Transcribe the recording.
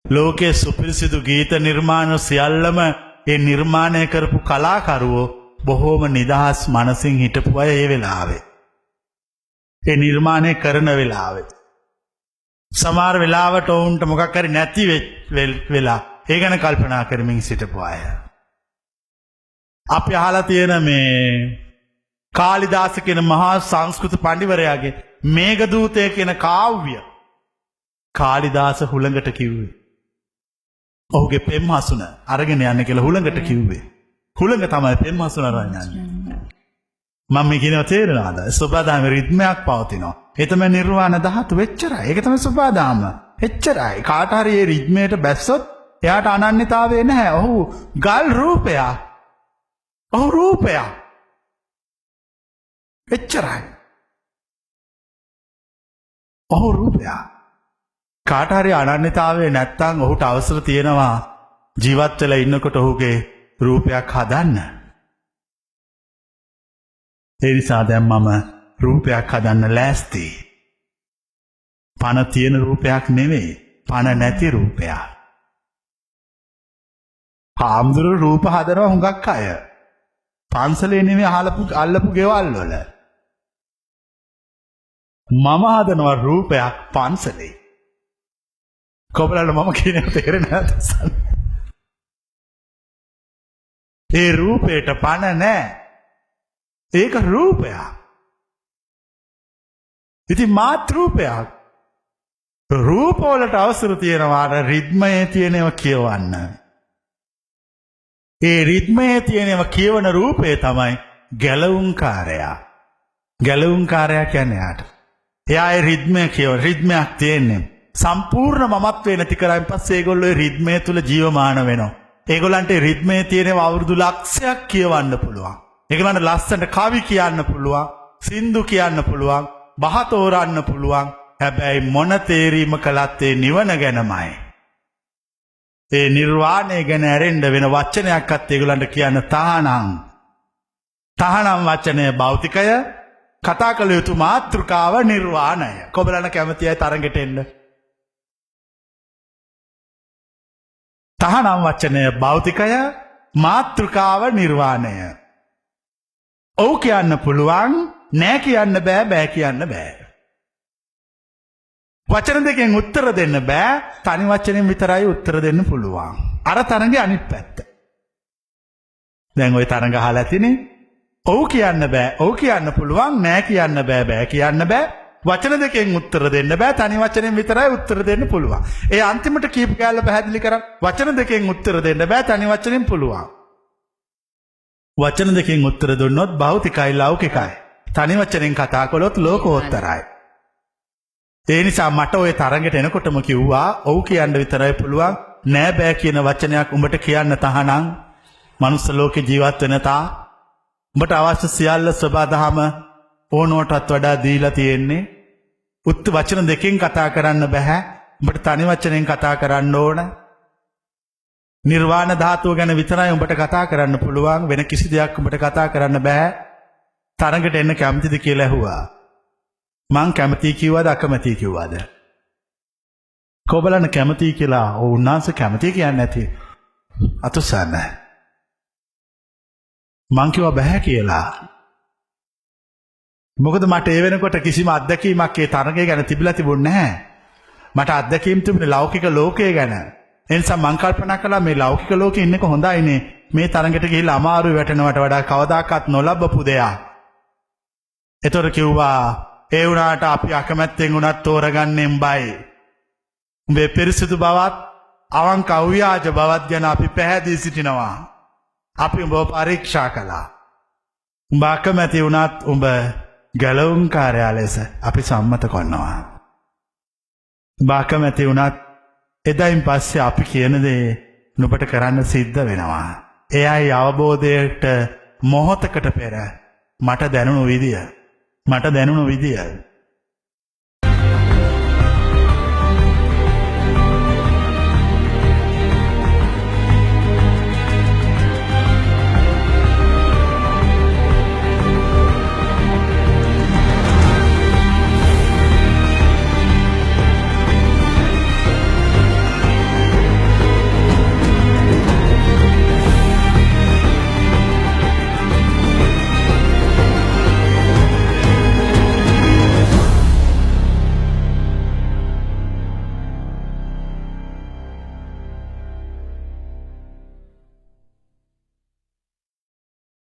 ලෝකයේ සුපිරිසිදු ගීත නිර්මාණ සියල්ලම ඒ නිර්මාණය කරපු කලාකරුවෝ බොහෝම නිදහස් මනසින් හිටපු අය ඒ වෙලාවේ. ඒ නිර්මාණය කරන වෙලාවේ. සමහර වෙලාවට ඔවුන්ට මොකක් හරි නැති වෙලා ඒ ගැන කල්පනා කරමින් සිටපු අය. අපි අහලා තියෙන මේ කාලිදාස කියන මහා සංස්කෘත පඬිවරයාගේ මේඝදූතය කියන කාව්‍ය කාලිදාස හුළඟට කිව්වේ. ඔහුගේ පෙම් හසුන අරගෙන යන්න කියලා හුළඟට කිව්වේ. හුළඟ තමයි පෙම් හසුන අරන් යන්නේ. මම මේ කියනවා තේරෙනවද? සබදාම රිද්මයක් පවතිනවා. ඒ තමයි නිර්වාණ ධාතු වෙච්චරයි. ඒක තමයි සබදාම. එච්චරයි. කාට හරි මේ රිද්මයට බැස්සොත් එයාට අනන්‍යතාවය නැහැ. ඔහු ගල් රූපයක්. ඔහු රූපයක්. එච්චරයි. ඔහු රූපයක්. කාට හරි අනන්‍යතාවය නැත්තම් ඔහුට අවසර තියෙනවා ජීවත් වෙලා ඉන්නකොට ඔහුගේ රූපයක් හදන්න. ඒ නිසා දැන් මම රූපයක් හදන්න ලෑස්ති. පණ තියෙන රූපයක් නෙවෙයි, පණ නැති රූපයක්. හාමුදුරු රූප හදනවා හුඟක් අය. පන්සලේ නෙවෙයි අල්ලපු ගෙවල් වල. මම හදනවා රූපයක් පන්සලේ. කොබලන්න මම කියන තේරෙන්නේ නැද්ද? ඒ රූපේට පණ නැහැ. ඒක රූපයක්. ඉතින් මාත් රූපයක්. රූප වලට අවසර තියෙනවා අර රිද්මයේ තියෙනව කියවන්න. ඒ රිද්මයේ තියෙනව කියවන රූපේ තමයි ගැලවුම්කාරයා. ගැලවුම්කාරයා කියන්නේ යාට. එයා ඒ රිද්මය කියවන රිද්මයක් තියෙන්නේ. සම්පූර්ණ මමත්වේ නැති කරායින් පස්සේ ඒගොල්ලෝ ඒ රිද්මය තුල ජීවමාන වෙනවා. ඒගොල්ලන්ට ඒ රිද්මයේ තියෙනව අවුරුදු ලක්ෂයක් කියවන්න පුළුවන්. ඒගොල්ලන්ට ලස්සනට කවි කියන්න පුළුවන්, සින්දු කියන්න පුළුවන්, බහ තෝරන්න පුළුවන්. හැබැයි මොන තේරීම කළත් ඒ නිවන ගැනමයි. ඒ නිර්වාණය ගැන ඇරෙන්න වෙන වචනයක්වත් ඒගොල්ලන්ට කියන්න තහනම්. තහනම් වචනය භෞතිකය, කතා කළ යුතු මාතෘකාව නිර්වාණය. කොබලන කැමතියි තරඟට එන්න. තහනම් වචනය භෞතිකය, මාතෘකාව නිර්වාණය. ඔව් කියන්න පුළුවන්, නෑ කියන්න බෑ, බෑ කියන්න බෑ. වචන දෙකෙන් උත්තර දෙන්න බෑ, තනි වචනෙන් විතරයි උත්තර දෙන්න පුළුවන්. අර තරඟේ අනිත් පැත්ත. දැන් ওই තරඟ අහලා ඇතිනේ. ඔව් කියන්න බෑ, ඔව් කියන්න පුළුවන්, නෑ කියන්න බෑ, බෑ කියන්න බෑ. වචන දෙකෙන් උත්තර දෙන්න බෑ, තනි වචනෙන් විතරයි උත්තර දෙන්න පුළුවන්. ඒ අන්තිමට කීප කැල්ල පැහැදිලි කරා. වචන දෙකෙන් උත්තර දෙන්න බෑ, තනි වචනෙන් පුළුවන්. වචන දෙකෙන් උත්තර දුන්නොත් භෞතිකයි ලෞකිකයි. තනි වචනෙන් කතා කළොත් ලෝකෝත්තරයි. ඒ නිසා මට ওই තරඟට එනකොටම කිව්වා ඔව් කියන්න විතරයි පුළුවන්, නෑ බෑ කියන වචනයක් උඹට කියන්න තහනම්. මනුස්ස ලෝකේ ජීවත් වෙන තා උඹට අවශ්‍ය සියල්ල සබදාම ඕනෝටත් වඩා දීලා තියෙන්නේ. වචන දෙකෙන් කතා කරන්න බෑ. උඹට තනි වචනෙන් කතා කරන්න ඕන. නිර්වාණ ධාතුව ගැන විතරයි උඹට කතා කරන්න පුළුවන්, වෙන කිසි දෙයක් උඹට කතා කරන්න බෑ. තරඟට එන්න කැමතිද කියලා ඇහුවා. මං කැමතියි කිව්වද අකමැතියි කිව්වද? කොබලන කැමතියි කියලා උන්වහන්සේ කැමතියි කියන්නේ නැති. අතුසන්න. මං කිව්වා බෑ කියලා. මොකද මට ඒ වෙනකොට කිසිම අත්දැකීමක් ඒ තරඟය ගැන තිබිලා තිබුණේ නැහැ. මට අත්දැකීම් තිබුණේ ලෞකික ලෝකයේ ගැන. ඒ නිසා මං කල්පනා කළා මේ ලෞකික ලෝකේ ඉන්නක හොඳයිනේ. මේ තරඟට ගිහිල්ලා අමාරු වැටෙනවට වඩා කවදාකවත් නොලබපු දෙයක්. ඒතර කිව්වා ඒ වුණාට අපි අකමැත්තෙන් උනත් තෝරගන්නේ උඹයි. උඹේ පිරිසිදු බවත් අවංක අව්‍යාජ බවත් ගැන අපි පැහැදිලි සිටිනවා. අපි උඹව පරීක්ෂා කළා. උඹ අකමැති වුණත් උඹ ගැලවුම්කාරයා ලෙස අපි සම්මත කරනවා. උඹ අකමැති වුණත් එදායින් පස්සේ අපි කියන දේ නුඹට කරන්න සිද්ධ වෙනවා. එයයි අවබෝධයට මොහොතකට පෙර මට දැනුණු විදිය.